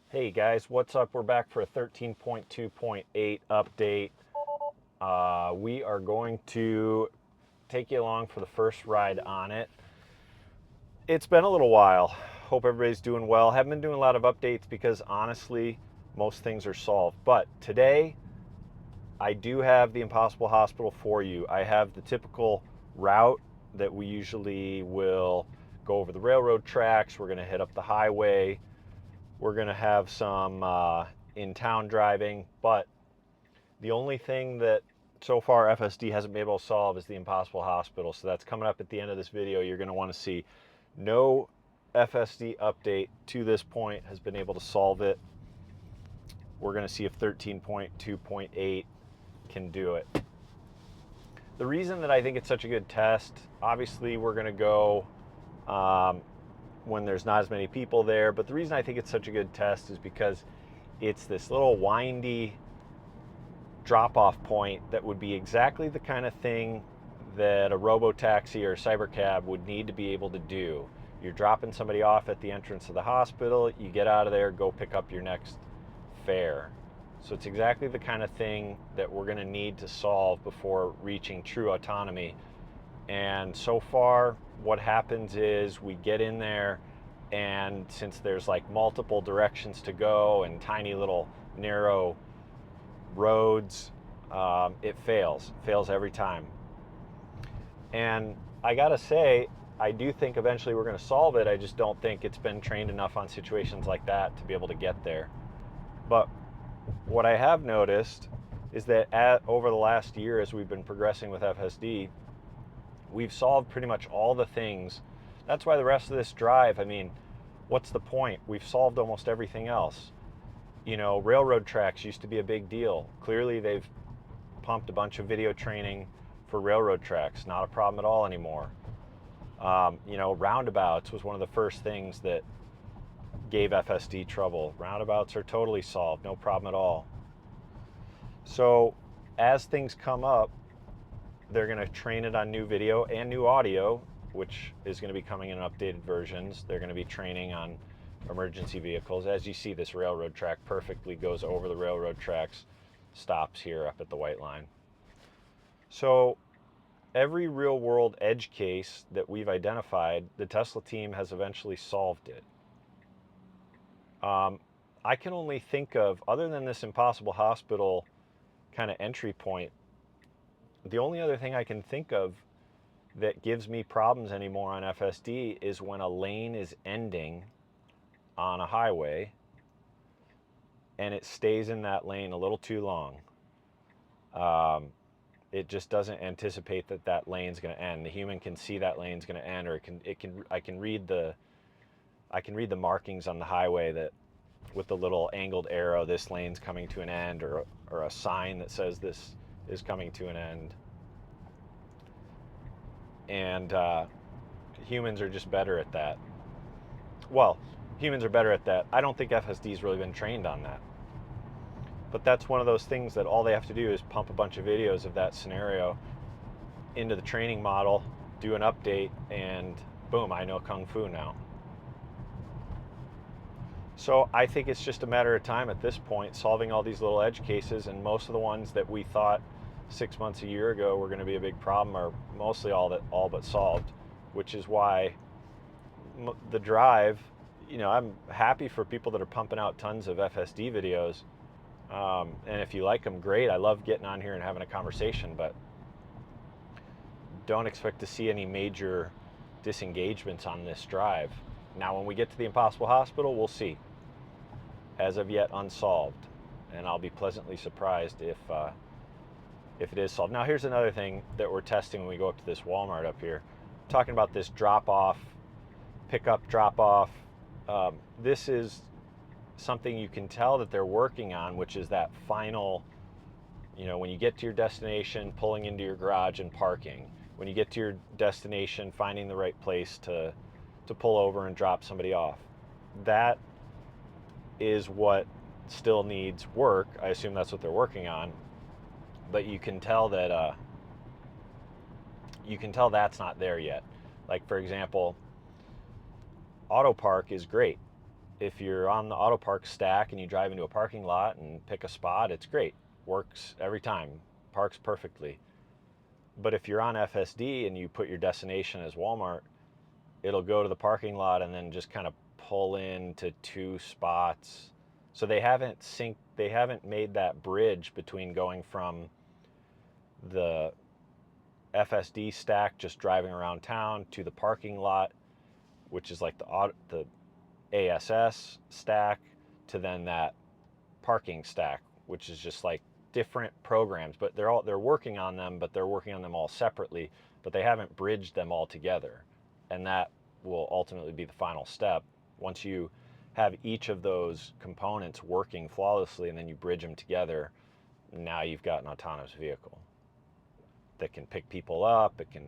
Hey guys, what's up? We're back for a 13.2.8 update. We are going to take you along for the first ride on it. It's been a little while. Hope everybody's doing well. Haven't been doing a lot of updates because honestly, most things are solved. But today, I do have the Impossible Hospital for you. I have the typical route that we usually will go over the railroad tracks. We're going to hit up the highway. We're going to have some in-town driving, but the only thing that so far FSD hasn't been able to solve is the Impossible Hospital. So that's coming up at the end of this video. You're going to want to see no FSD update to this point has been able to solve it. We're going to see if 13.2.8 can do it. The reason that I think it's such a good test, obviously we're going to go when there's not as many people there, but the reason I think it's such a good test is because it's this little windy drop-off point that would be exactly the kind of thing that a robo-taxi or a cybercab would need to be able to do. You're dropping somebody off at the entrance of the hospital, you get out of there, go pick up your next fare. So it's exactly the kind of thing that we're going to need to solve before reaching true autonomy. And so far, what happens is we get in there, and since there's like multiple directions to go and tiny little narrow roads, it fails every time. And I gotta say, I do think eventually we're going to solve it. I just don't think it's been trained enough on situations like that to be able to get there. But what I have noticed is that over the last year, as we've been progressing with FSD, we've solved pretty much all the things. That's why the rest of this drive, I mean, what's the point? We've solved almost everything else. You know, railroad tracks used to be a big deal. Clearly, they've pumped a bunch of video training for railroad tracks. Not a problem at all anymore. Roundabouts was one of the first things that gave FSD trouble. Roundabouts are totally solved, no problem at all. So as things come up, they're going to train it on new video and new audio, which is going to be coming in updated versions. They're going to be training on emergency vehicles. As you see, this railroad track perfectly goes over the railroad tracks, stops here up at the white line. So every real world edge case that we've identified, the Tesla team has eventually solved it. I can only think of, other than this Impossible Hospital kind of entry point, the only other thing I can think of that gives me problems anymore on FSD is when a lane is ending on a highway and it stays in that lane a little too long. It just doesn't anticipate that that lane's going to end. The human can see that lane's going to end, or I can read the markings on the highway that with the little angled arrow, this lane's coming to an end, or a sign that says this is coming to an end. And humans are just better at that. Well, humans are better at that. I don't think FSD's really been trained on that. But that's one of those things that all they have to do is pump a bunch of videos of that scenario into the training model, do an update, and boom, I know Kung Fu now. So I think it's just a matter of time at this point, solving all these little edge cases, and most of the ones that we thought 6 months, a year ago were going to be a big problem are mostly all but solved, which is why the drive, I'm happy for people that are pumping out tons of FSD videos. And if you like them, great. I love getting on here and having a conversation, but don't expect to see any major disengagements on this drive. Now, when we get to the Impossible Hospital, we'll see. As of yet, unsolved, and I'll be pleasantly surprised if it is solved. Now, here's another thing that we're testing when we go up to this Walmart up here. Talking about this drop-off, pickup, drop-off. This is something you can tell that they're working on, which is that final, when you get to your destination, pulling into your garage and parking. When you get to your destination, finding the right place to pull over and drop somebody off. That is what still needs work. I assume that's what they're working on. But you can tell that that's not there yet. Like, for example, auto park is great. if you're on the auto park stack and you drive into a parking lot and pick a spot, it's great. Works every time, parks perfectly. But if you're on FSD and you put your destination as Walmart, it'll go to the parking lot and then just kind of pull into two spots. So they haven't made that bridge between going from the FSD stack just driving around town to the parking lot, which is like the ASS stack, to then that parking stack, which is just like different programs, but they're working on them, but they're working on them all separately, but they haven't bridged them all together. And that will ultimately be the final step. Once you have each of those components working flawlessly and then you bridge them together, now you've got an autonomous vehicle that can pick people up, it can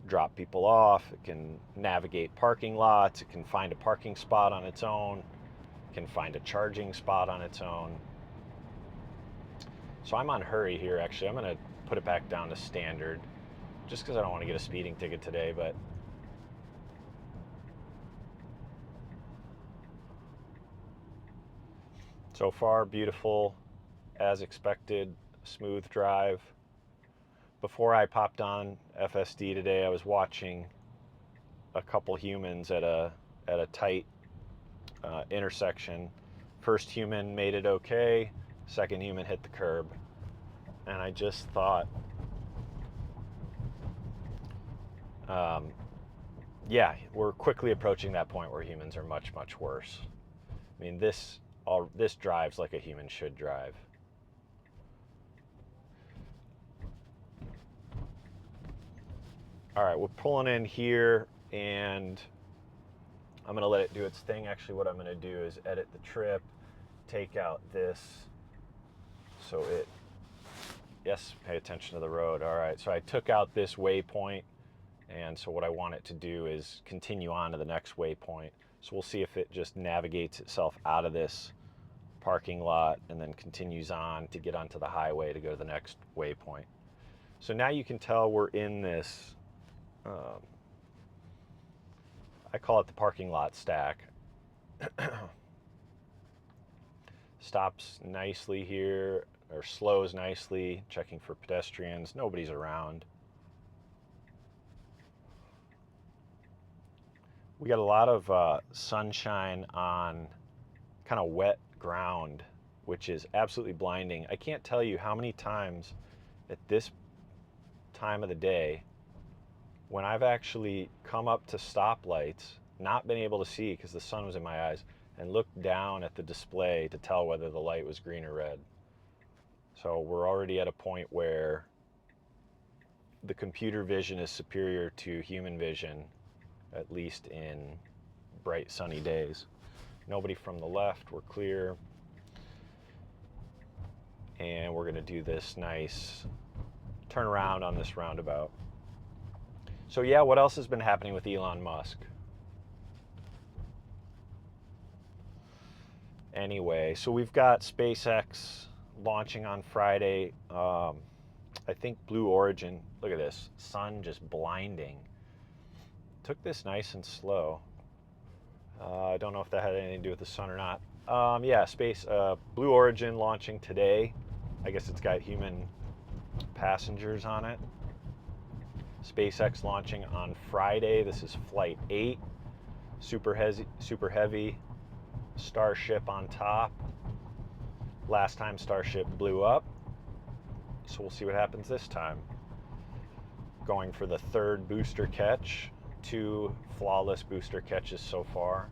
drop people off, it can navigate parking lots, it can find a parking spot on its own, it can find a charging spot on its own. So I'm on hurry here, actually. I'm going to put it back down to standard just because I don't want to get a speeding ticket today, but so far, beautiful, as expected, smooth drive. Before I popped on FSD today, I was watching a couple humans at a tight intersection. First human made it okay, second human hit the curb. And I just thought, yeah, we're quickly approaching that point where humans are much, much worse. I mean, this drives like a human should drive. All right, we're pulling in here, and I'm going to let it do its thing. Actually, what I'm going to do is edit the trip, take out this, so it, yes, pay attention to the road. All right, so I took out this waypoint, and so what I want it to do is continue on to the next waypoint. So we'll see if it just navigates itself out of this parking lot and then continues on to get onto the highway to go to the next waypoint. So now you can tell we're in this, I call it the parking lot stack. Stops nicely here, or slows nicely, checking for pedestrians. Nobody's around. We got a lot of sunshine on kind of wet ground, which is absolutely blinding. I can't tell you how many times at this time of the day when I've actually come up to stoplights, not been able to see because the sun was in my eyes, and looked down at the display to tell whether the light was green or red. So we're already at a point where the computer vision is superior to human vision, at least in bright sunny days. Nobody from the left, we're clear. And we're gonna do this nice turn around on this roundabout. So yeah, what else has been happening with Elon Musk? Anyway, so we've got SpaceX launching on Friday. I think Blue Origin, look at this, sun just blinding. Took this nice and slow. I don't know if that had anything to do with the sun or not. Yeah, Blue Origin launching today. I guess it's got human passengers on it. SpaceX launching on Friday. This is Flight 8. Super heavy. Starship on top. Last time Starship blew up. So we'll see what happens this time. Going for the third booster catch. 2 flawless booster catches so far.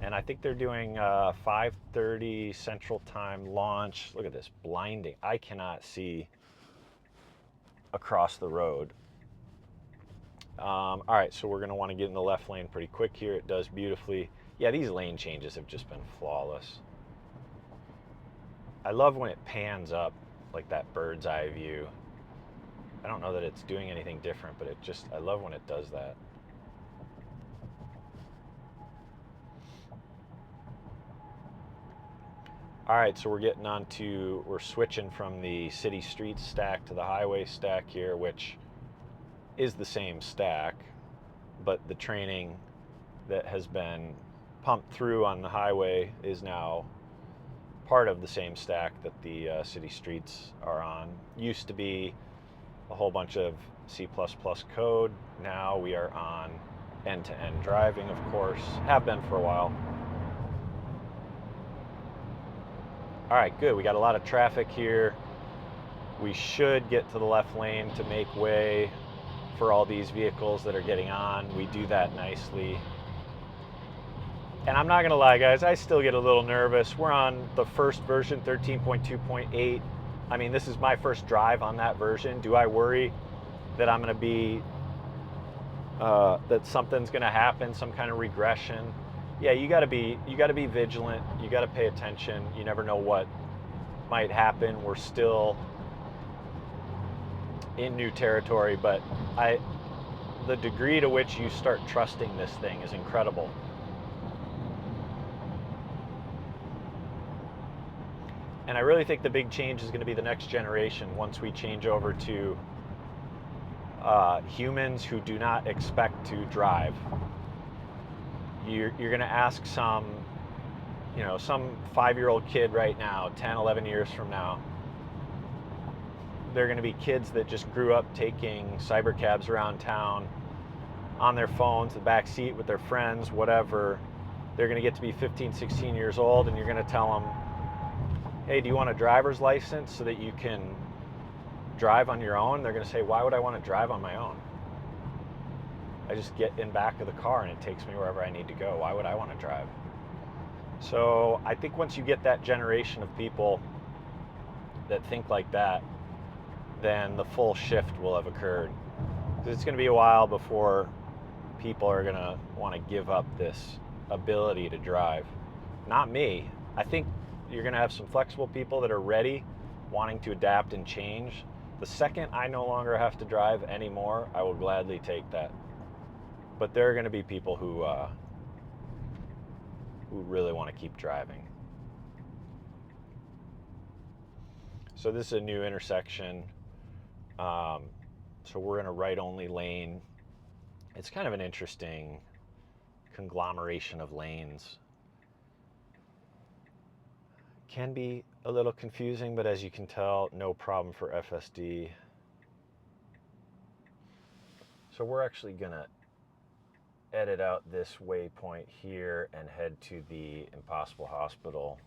And I think they're doing 5:30 Central Time launch. Look at this, blinding. I cannot see across the road. All right, so we're gonna wanna get in the left lane pretty quick here. It does beautifully. Yeah, these lane changes have just been flawless. I love when it pans up like that bird's eye view. I don't know that it's doing anything different, but I love when it does that. All right, so we're switching from the city streets stack to the highway stack here, which is the same stack, but the training that has been pumped through on the highway is now part of the same stack that the city streets are on. Used to be a whole bunch of C++ code. Now we are on end-to-end driving, of course. Have been for a while. All right, good. We got a lot of traffic here. We should get to the left lane to make way for all these vehicles that are getting on. We do that nicely. And I'm not gonna lie, guys, I still get a little nervous. We're on the first version, 13.2.8. I mean, this is my first drive on that version. Do I worry that I'm gonna be, that something's gonna happen, some kind of regression? Yeah, you gotta be vigilant. You gotta pay attention. You never know what might happen. We're still in new territory, but the degree to which you start trusting this thing is incredible. And I really think the big change is going to be the next generation once we change over to humans who do not expect to drive. You're going to ask some 5-year-old kid right now, 10, 11 years from now, they're going to be kids that just grew up taking cyber cabs around town on their phones, the back seat with their friends, whatever. They're going to get to be 15, 16 years old, and you're going to tell them, hey, do you want a driver's license so that you can drive on your own? They're going to say, why would I want to drive on my own? I just get in back of the car and it takes me wherever I need to go. Why would I want to drive? So I think once you get that generation of people that think like that, then the full shift will have occurred. Because it's going to be a while before people are going to want to give up this ability to drive. Not me. I think you're going to have some flexible people that are ready, wanting to adapt and change. The second I no longer have to drive anymore, I will gladly take that. But there are going to be people who really want to keep driving. So this is a new intersection. So we're in a right-only lane. It's kind of an interesting conglomeration of lanes. Can be a little confusing, but as you can tell, no problem for FSD. So we're actually gonna edit out this waypoint here and head to the Impossible Hospital.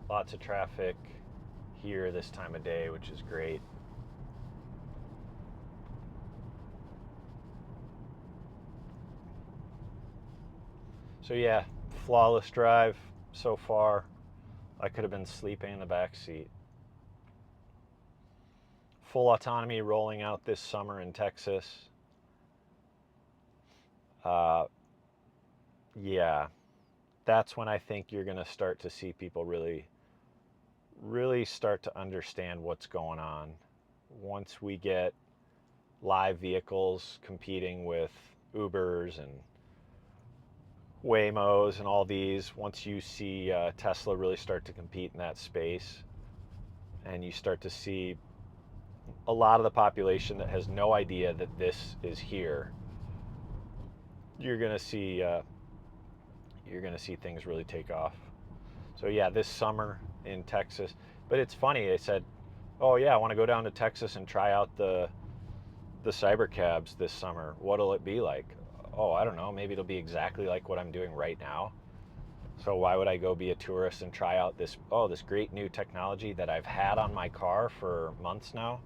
Lots of traffic here this time of day, which is great. So yeah, flawless drive so far. I could have been sleeping in the back seat. Full autonomy rolling out this summer in Texas. Yeah, that's when I think you're going to start to see people really start to understand what's going on. Once we get live vehicles competing with Ubers and Waymos and all these, once you see Tesla really start to compete in that space, and you start to see a lot of the population that has no idea that this is here, you're gonna see things really take off. So yeah, this summer in Texas. But it's funny, they said, oh yeah, I want to go down to Texas and try out the cyber cabs this summer. What'll it be like? Oh, I don't know, maybe it'll be exactly like what I'm doing right now. So why would I go be a tourist and try out this great new technology that I've had on my car for months now?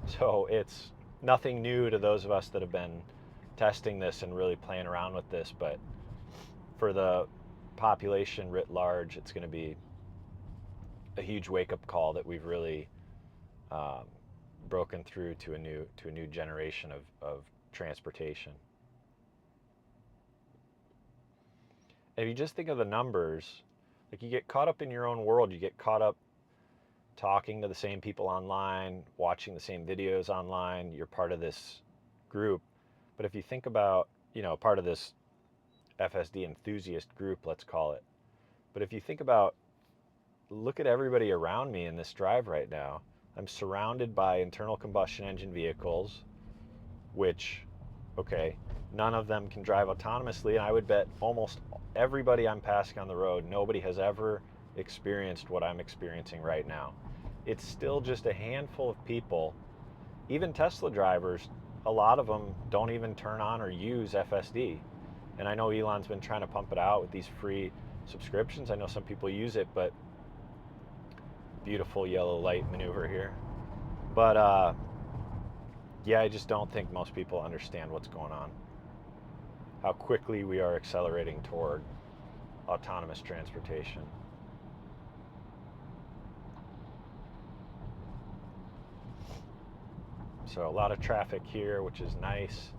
So it's nothing new to those of us that have been testing this and really playing around with this, but for the population writ large, it's going to be a huge wake-up call that we've really broken through to a new generation of transportation. And if you just think of the numbers, like, you get caught up in your own world, you get caught up talking to the same people online, watching the same videos online, you're part of this group. But if you think about, part of this FSD enthusiast group, let's call it. But if you think about, look at everybody around me in this drive right now. I'm surrounded by internal combustion engine vehicles, which Okay, none of them can drive autonomously, and I would bet almost everybody I'm passing on the road, nobody has ever experienced what I'm experiencing right now. It's still just a handful of people. Even Tesla drivers, a lot of them don't even turn on or use FSD. And I know Elon's been trying to pump it out with these free subscriptions. I know some people use it, but beautiful yellow light maneuver here. But yeah, I just don't think most people understand what's going on. How quickly we are accelerating toward autonomous transportation. So a lot of traffic here, which is nice.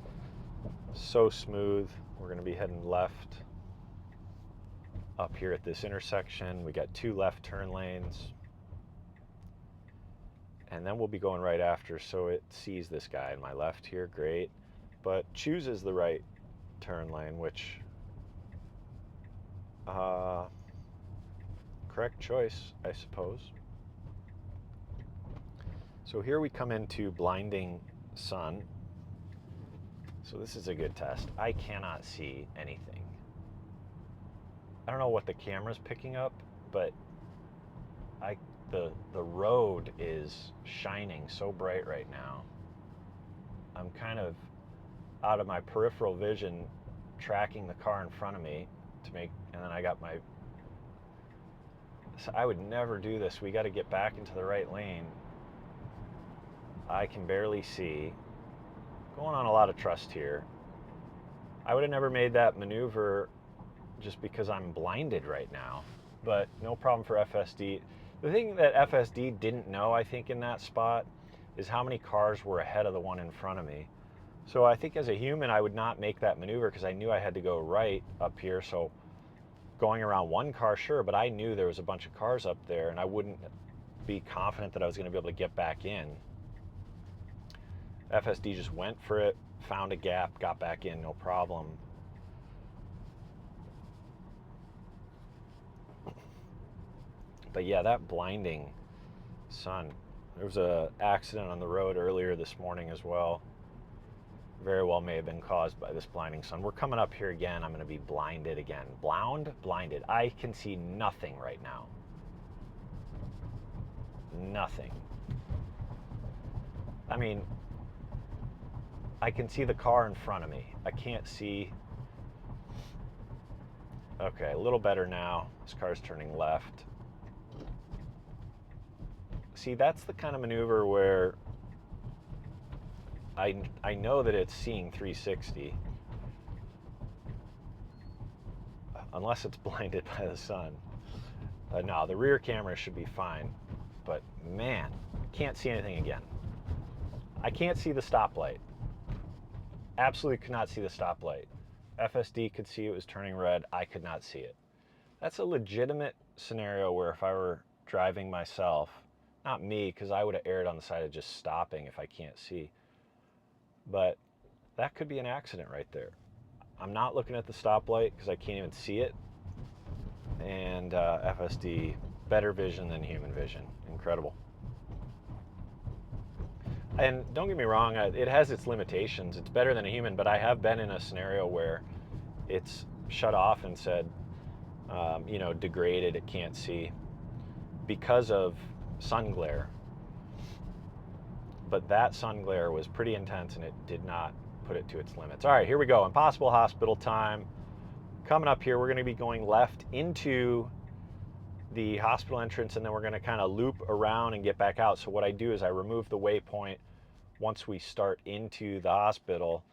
So smooth. We're going to be heading left up here at this intersection. We got 2 left turn lanes. And then we'll be going right after, so it sees this guy in my left here, great. But chooses the right turn lane, which, correct choice, I suppose. So here we come into blinding sun. So this is a good test. I cannot see anything. I don't know what the camera's picking up, but the road is shining so bright right now. I'm kind of out of my peripheral vision tracking the car in front of me to make, and then I got my, so I would never do this. We got to get back into the right lane. I can barely see. Going on a lot of trust here. I would have never made that maneuver just because I'm blinded right now, but no problem for FSD. The thing that FSD didn't know, I think, in that spot is how many cars were ahead of the one in front of me. So I think as a human, I would not make that maneuver because I knew I had to go right up here. So going around one car, sure, but I knew there was a bunch of cars up there and I wouldn't be confident that I was going to be able to get back in. FSD just went for it, found a gap, got back in, no problem. But yeah, that blinding sun. There was an accident on the road earlier this morning as well. Very well may have been caused by this blinding sun. We're coming up here again. I'm going to be blinded again. Blinded. I can see nothing right now. Nothing. I mean, I can see the car in front of me. I can't see. Okay, a little better now. This car's turning left. See, that's the kind of maneuver where I know that it's seeing 360. Unless it's blinded by the sun. No, the rear camera should be fine. But man, can't see anything again. I can't see the stoplight. Absolutely could not see the stoplight. FSD could see it was turning red. I could not see it. That's a legitimate scenario where if I were driving myself, not me, because I would have erred on the side of just stopping if I can't see. But that could be an accident right there. I'm not looking at the stoplight because I can't even see it. And FSD, better vision than human vision. Incredible. And don't get me wrong, it has its limitations. It's better than a human, but I have been in a scenario where it's shut off and said, degraded, it can't see because of sun glare. But that sun glare was pretty intense and it did not put it to its limits. All right, here we go. Impossible Hospital time. Coming up here, we're going to be going left into the hospital entrance and then we're going to kind of loop around and get back out. So what I do is I remove the waypoint once we start into the hospital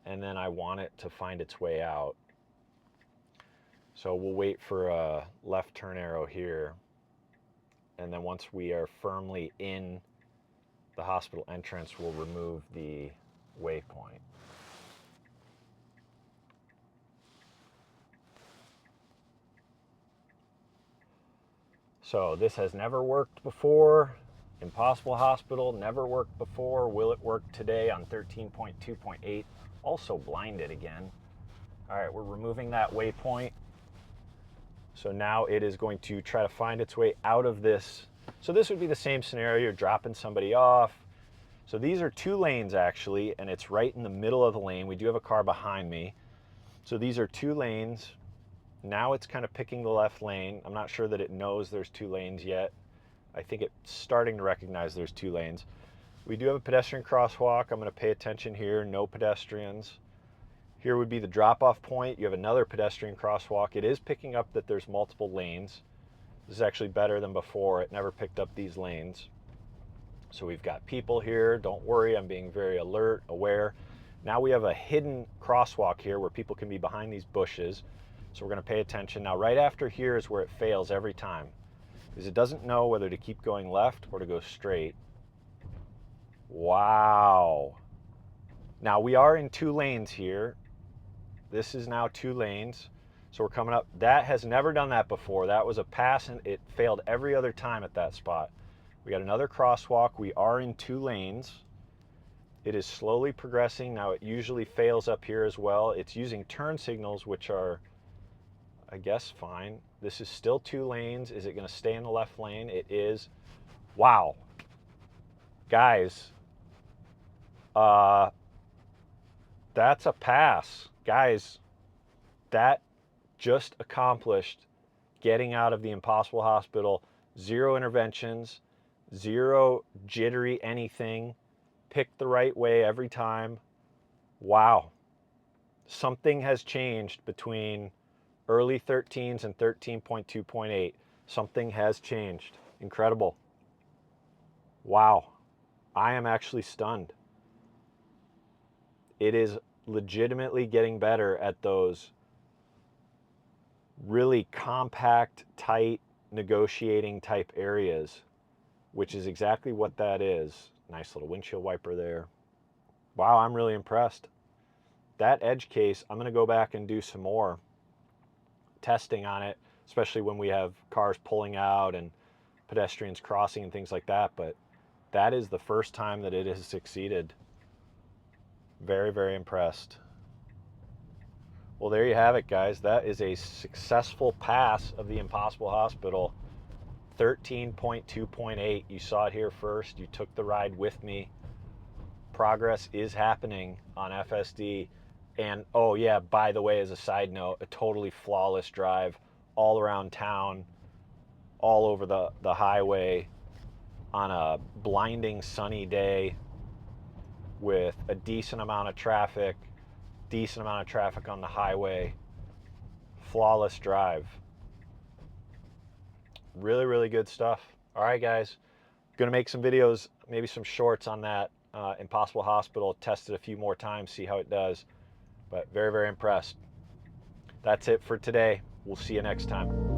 and then I want it to find its way out. So we'll wait for a left turn arrow here. And then once we are firmly in the hospital entrance, we'll remove the waypoint. So this has never worked before. Impossible Hospital never worked before. Will it work today on 13.2.8? Also blinded again. All right, we're removing that waypoint. So now it is going to try to find its way out of this. So this would be the same scenario. You're dropping somebody off. So these are 2 lanes actually, and it's right in the middle of the lane. We do have a car behind me. So these are 2 lanes. Now it's kind of picking the left lane. I'm not sure that it knows there's 2 lanes yet. I think it's starting to recognize there's 2 lanes. We do have a pedestrian crosswalk. I'm going to pay attention here. No pedestrians. Here would be the drop-off point. You have another pedestrian crosswalk. It is picking up that there's multiple lanes. This is actually better than before. It never picked up these lanes. So we've got people here. Don't worry, I'm being very alert, aware. Now we have a hidden crosswalk here where people can be behind these bushes. So we're going to pay attention. Now right after here is where it fails every time, because it doesn't know whether to keep going left or to go straight. Wow. Now we are in 2 lanes here. This is now 2 lanes. So we're coming up. That has never done that before. That was a pass and it failed every other time at that spot. We got another crosswalk. We are in 2 lanes. It is slowly progressing. Now it usually fails up here as well. It's using turn signals, which are, I guess, fine. This is still 2 lanes. Is it going to stay in the left lane? It is. Wow. Guys, that's a pass. Guys, that just accomplished getting out of the Impossible Hospital. 0 interventions, 0 jittery anything. Picked the right way every time. Wow. Something has changed between early 13s and 13.2.8. Something has changed. Incredible. Wow. I am actually stunned. It is legitimately getting better at those really compact, tight, negotiating type areas, which is exactly what that is. Nice little windshield wiper there. Wow, I'm really impressed. That edge case, I'm going to go back and do some more testing on it, especially when we have cars pulling out and pedestrians crossing and things like that. But that is the first time that it has succeeded. Very, very impressed. Well, there you have it, guys. That is a successful pass of the Impossible Hospital. 13.2.8. You saw it here first. You took the ride with me. Progress is happening on FSD. And oh yeah, by the way, as a side note, a totally flawless drive all around town, all over the highway on a blinding sunny day with a decent amount of traffic on the highway. Flawless drive. Really, really good stuff. All right, guys. Going to make some videos, maybe some shorts on that Impossible Hospital. Test it a few more times, see how it does. But very, very impressed. That's it for today. We'll see you next time.